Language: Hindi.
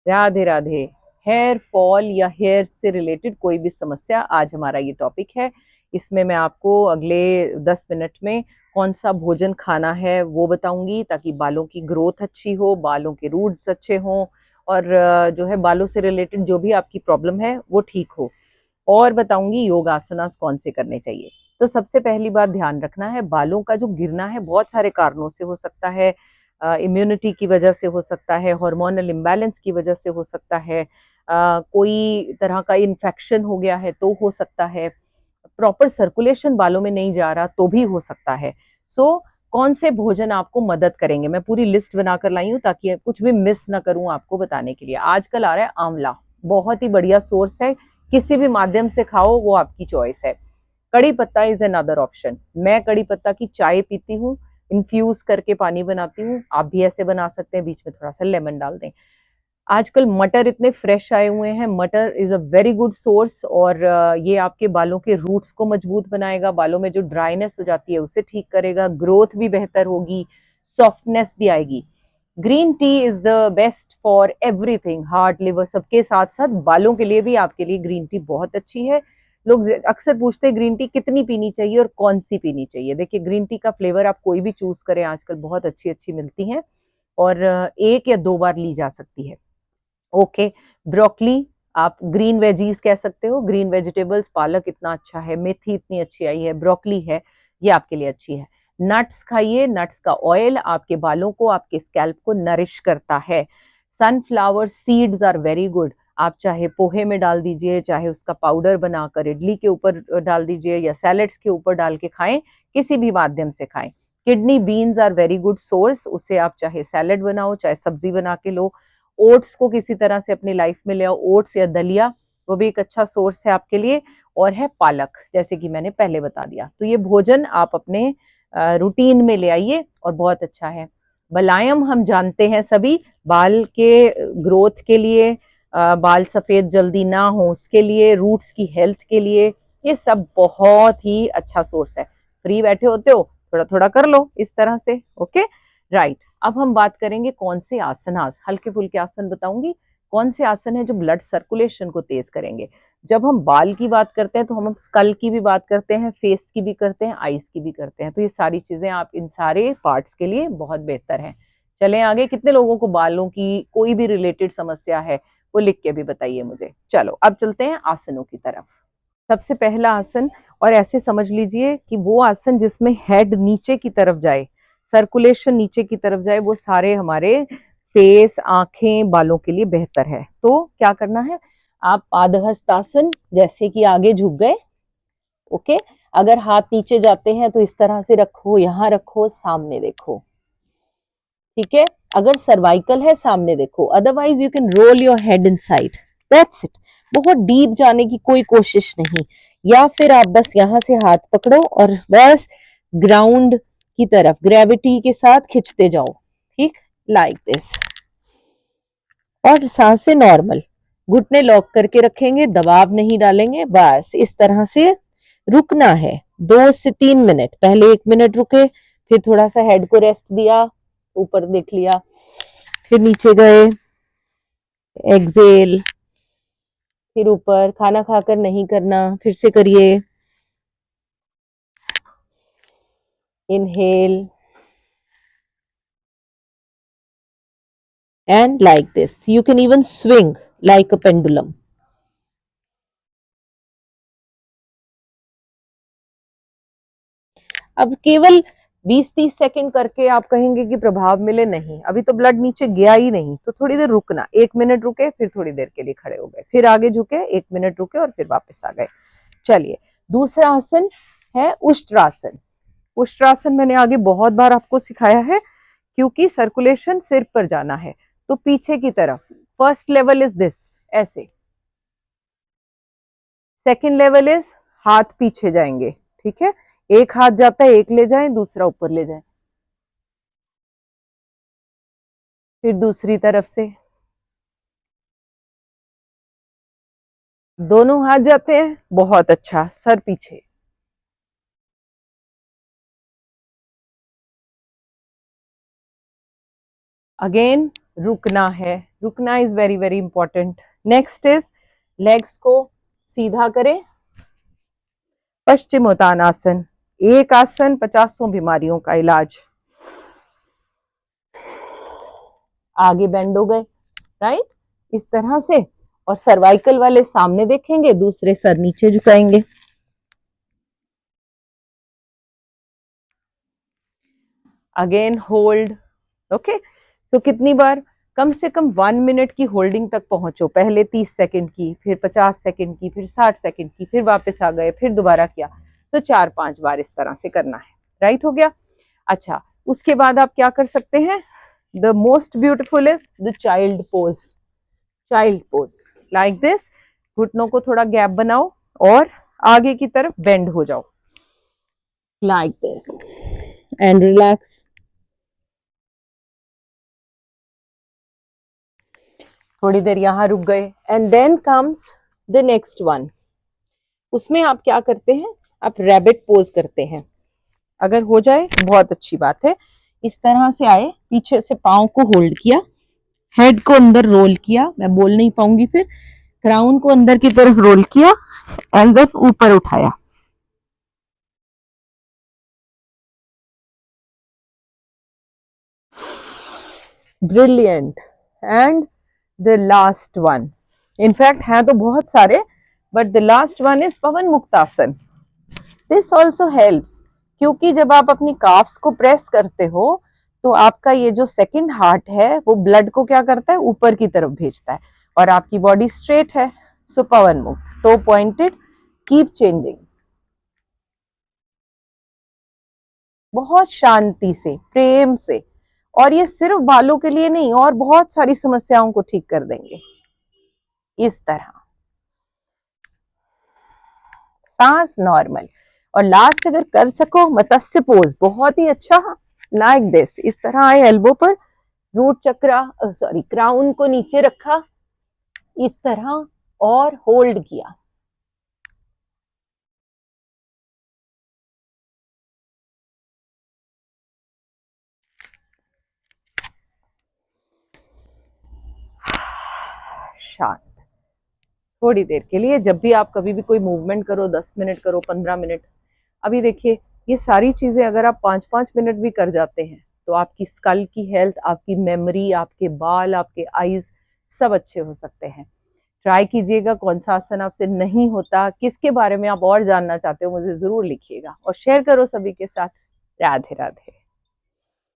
राधे राधे। हेयर फॉल या हेयर से रिलेटेड कोई भी समस्या, आज हमारा ये टॉपिक है। इसमें मैं आपको अगले 10 मिनट में कौन सा भोजन खाना है वो बताऊंगी, ताकि बालों की ग्रोथ अच्छी हो, बालों के रूट्स अच्छे हों, और जो है बालों से रिलेटेड जो भी आपकी प्रॉब्लम है वो ठीक हो। और बताऊंगी योग आसनास कौन से करने चाहिए। तो सबसे पहली बात ध्यान रखना है, बालों का जो गिरना है बहुत सारे कारणों से हो सकता है। इम्यूनिटी की वजह से हो सकता है, हार्मोनल इम्बैलेंस की वजह से हो सकता है, कोई तरह का इन्फेक्शन हो गया है तो हो सकता है, प्रॉपर सर्कुलेशन बालों में नहीं जा रहा तो भी हो सकता है। सो कौन से भोजन आपको मदद करेंगे, मैं पूरी लिस्ट बनाकर लाई हूँ ताकि कुछ भी मिस ना करूँ आपको बताने के लिए। आजकल आ रहा है आंवला, बहुत ही बढ़िया सोर्स है, किसी भी माध्यम से खाओ वो आपकी चॉइस है। कड़ी पत्ता इज अनदर ऑप्शन। मैं कड़ी पत्ता की चाय पीती हूँ, इन्फ्यूज करके पानी बनाती हूँ, आप भी ऐसे बना सकते हैं, बीच में थोड़ा सा लेमन डाल दें। आजकल मटर इतने फ्रेश आए हुए हैं, मटर is a very good source, और ये आपके बालों के रूट्स को मजबूत बनाएगा, बालों में जो ड्राइनेस हो जाती है उसे ठीक करेगा, ग्रोथ भी बेहतर होगी, सॉफ्टनेस भी आएगी। Green tea is the best for everything, heart liver सबके साथ साथ बालों के लिए भी आपके लिए ग्रीन टी बहुत अच्छी है। लोग अक्सर पूछते हैं ग्रीन टी कितनी पीनी चाहिए और कौन सी पीनी चाहिए। देखिए, ग्रीन टी का फ्लेवर आप कोई भी चूज करें, आजकल बहुत अच्छी अच्छी मिलती हैं, और 1 या 2 बार ली जा सकती है। ओके। ब्रोकली, आप ग्रीन वेजीज कह सकते हो, ग्रीन वेजिटेबल्स, पालक इतना अच्छा है, मेथी इतनी अच्छी आई है, ब्रोकली है, ये आपके लिए अच्छी है। नट्स खाइए, नट्स का ऑयल आपके बालों को, आपके स्कैल्प को नरिश करता है। Sunflower seeds are very good, आप चाहे पोहे में डाल दीजिए, चाहे उसका पाउडर बनाकर इडली के ऊपर डाल दीजिए, या सैलेड्स के ऊपर डाल के खाएं, किसी भी माध्यम से खाएं। Kidney beans are very good source, उसे आप चाहे सैलेड बनाओ चाहे सब्जी बना के लो। ओट्स को किसी तरह से अपनी लाइफ में ले आओ, ओट्स या दलिया, वो भी एक अच्छा सोर्स है आपके लिए। और है पालक, जैसे कि मैंने पहले बता दिया। तो ये भोजन आप अपने रूटीन में ले आइए और बहुत अच्छा है। बलायम हम जानते हैं सभी, बाल के ग्रोथ के लिए, बाल सफेद जल्दी ना हो उसके लिए, रूट्स की हेल्थ के लिए, ये सब बहुत ही अच्छा सोर्स है। फ्री बैठे होते हो, थोड़ा थोड़ा कर लो इस तरह से। Okay, right. अब हम बात करेंगे कौन से आसनास, हल्के फुल्के आसन बताऊंगी, कौन से आसन है जो ब्लड सर्कुलेशन को तेज करेंगे। जब हम बाल की बात करते हैं तो हम स्कल की भी बात करते हैं, फेस की भी करते हैं, आईज की भी करते हैं, तो ये सारी चीजें आप इन सारे पार्ट्स के लिए बहुत बेहतर हैं। चलें आगे, कितने लोगों को बालों की कोई भी रिलेटेड समस्या है वो लिख के भी बताइए मुझे। चलो अब चलते हैं आसनों की तरफ। सबसे पहला आसन, और ऐसे समझ लीजिए कि वो आसन जिसमें हेड नीचे की तरफ जाए, सर्कुलेशन नीचे की तरफ जाए, वो सारे हमारे फेस, आंखें, बालों के लिए बेहतर है। तो क्या करना है, आप पादहस्तासन, जैसे कि आगे झुक गए। ओके, अगर हाथ नीचे जाते हैं तो इस तरह से रखो, यहां रखो, सामने देखो। ठीक है, अगर सर्वाइकल है सामने देखो, otherwise you can roll your head inside, that's it. बहुत डीप जाने की कोई कोशिश नहीं, या फिर आप बस यहां से हाथ पकड़ो और बस ग्राउंड की तरफ ग्रेविटी के साथ खिंचते जाओ। ठीक, लाइक दिस। और सांसें नॉर्मल, घुटने लॉक करके रखेंगे, दबाव नहीं डालेंगे, बस इस तरह से रुकना है 2 से 3 मिनट। पहले 1 मिनट रुके, फिर थोड़ा सा हेड को रेस्ट दिया, ऊपर देख लिया, फिर नीचे गए, एक्सेल, फिर ऊपर, खाना खाकर नहीं करना, फिर से करिए, inhale, and like this. You can even swing like a pendulum. अब केवल 20-30 सेकंड करके आप कहेंगे कि प्रभाव मिले, नहीं, अभी तो ब्लड नीचे गया ही नहीं, तो थोड़ी देर रुकना, 1 मिनट रुके, फिर थोड़ी देर के लिए खड़े हो गए, फिर आगे झुके, 1 मिनट रुके और फिर वापस आ गए। चलिए, दूसरा आसन है उष्ट्रासन। उष्ट्रासन मैंने आगे बहुत बार आपको सिखाया है, क्योंकि सर्कुलेशन सिर पर जाना है, तो पीछे की तरफ। फर्स्ट लेवल इज दिस, ऐसे। सेकेंड लेवल इज हाथ पीछे जाएंगे। ठीक है, एक हाथ जाता है, एक ले जाएं, दूसरा ऊपर ले जाएं, फिर दूसरी तरफ से दोनों हाथ जाते हैं, बहुत अच्छा, सर पीछे। अगेन रुकना है, रुकना is very very important. Next is legs को सीधा करें, पश्चिमोत्तानासन, एक आसन 50 बीमारियों का इलाज। आगे बेंड हो गए, राइट, इस तरह से, और सर्वाइकल वाले सामने देखेंगे, दूसरे सर नीचे झुकाएंगे। Again hold, okay. सो कितनी बार, कम से कम 1 मिनट की होल्डिंग तक पहुंचो। पहले 30 सेकंड की, फिर 50 सेकंड की, फिर 60 सेकंड की, फिर वापस आ गए, फिर दोबारा किया। तो 4-5 बार इस तरह से करना है, राइट, हो गया। अच्छा, उसके बाद आप क्या कर सकते हैं, the most beautiful is the child pose. Child pose like this, घुटनों को थोड़ा गैप बनाओ और आगे की तरफ बेंड हो जाओ लाइक दिस एंड रिलैक्स। थोड़ी देर यहां रुक गए and then comes the next one. उसमें आप क्या करते हैं, आप रैबिट पोज करते हैं। अगर हो जाए बहुत अच्छी बात है। इस तरह से आए, पीछे से पांव को होल्ड किया, हेड को अंदर रोल किया, मैं बोल नहीं पाऊंगी फिर, क्राउन को अंदर की तरफ रोल किया एंड देन ऊपर उठाया। Brilliant. And the last one, in fact है तो बहुत सारे, but the last one is Pawan muktasana. This also helps, क्योंकि जब आप अपनी काफ्स को प्रेस करते हो तो आपका ये जो सेकंड हार्ट है वो ब्लड को क्या करता है, ऊपर की तरफ भेजता है, और आपकी बॉडी स्ट्रेट है। सो पवन मुक्त, टो पॉइंटेड, कीप चेंजिंग, बहुत शांति से, प्रेम से। और ये सिर्फ बालों के लिए नहीं, और बहुत सारी समस्याओं को ठीक कर देंगे। इस तरह सांस नॉर्मल, और लास्ट अगर कर सको मत्स्य पोज, बहुत ही अच्छा, लाइक दिस, इस तरह आए, एल्बो पर रूट चक्रा, सॉरी, क्राउन को नीचे रखा इस तरह और होल्ड किया। शांत, थोड़ी देर के लिए। जब भी आप कभी भी कोई मूवमेंट करो, 10 मिनट करो, 15 मिनट। अभी देखिए, ये सारी चीजें अगर आप 5-5 मिनट भी कर जाते हैं तो आपकी स्कल की हेल्थ, आपकी मेमोरी, आपके बाल, आपके आईज सब अच्छे हो सकते हैं। ट्राई कीजिएगा। कौन सा आसन आपसे नहीं होता, किसके बारे में आप और जानना चाहते हो, मुझे जरूर लिखिएगा और शेयर करो सभी के साथ। राधे राधे।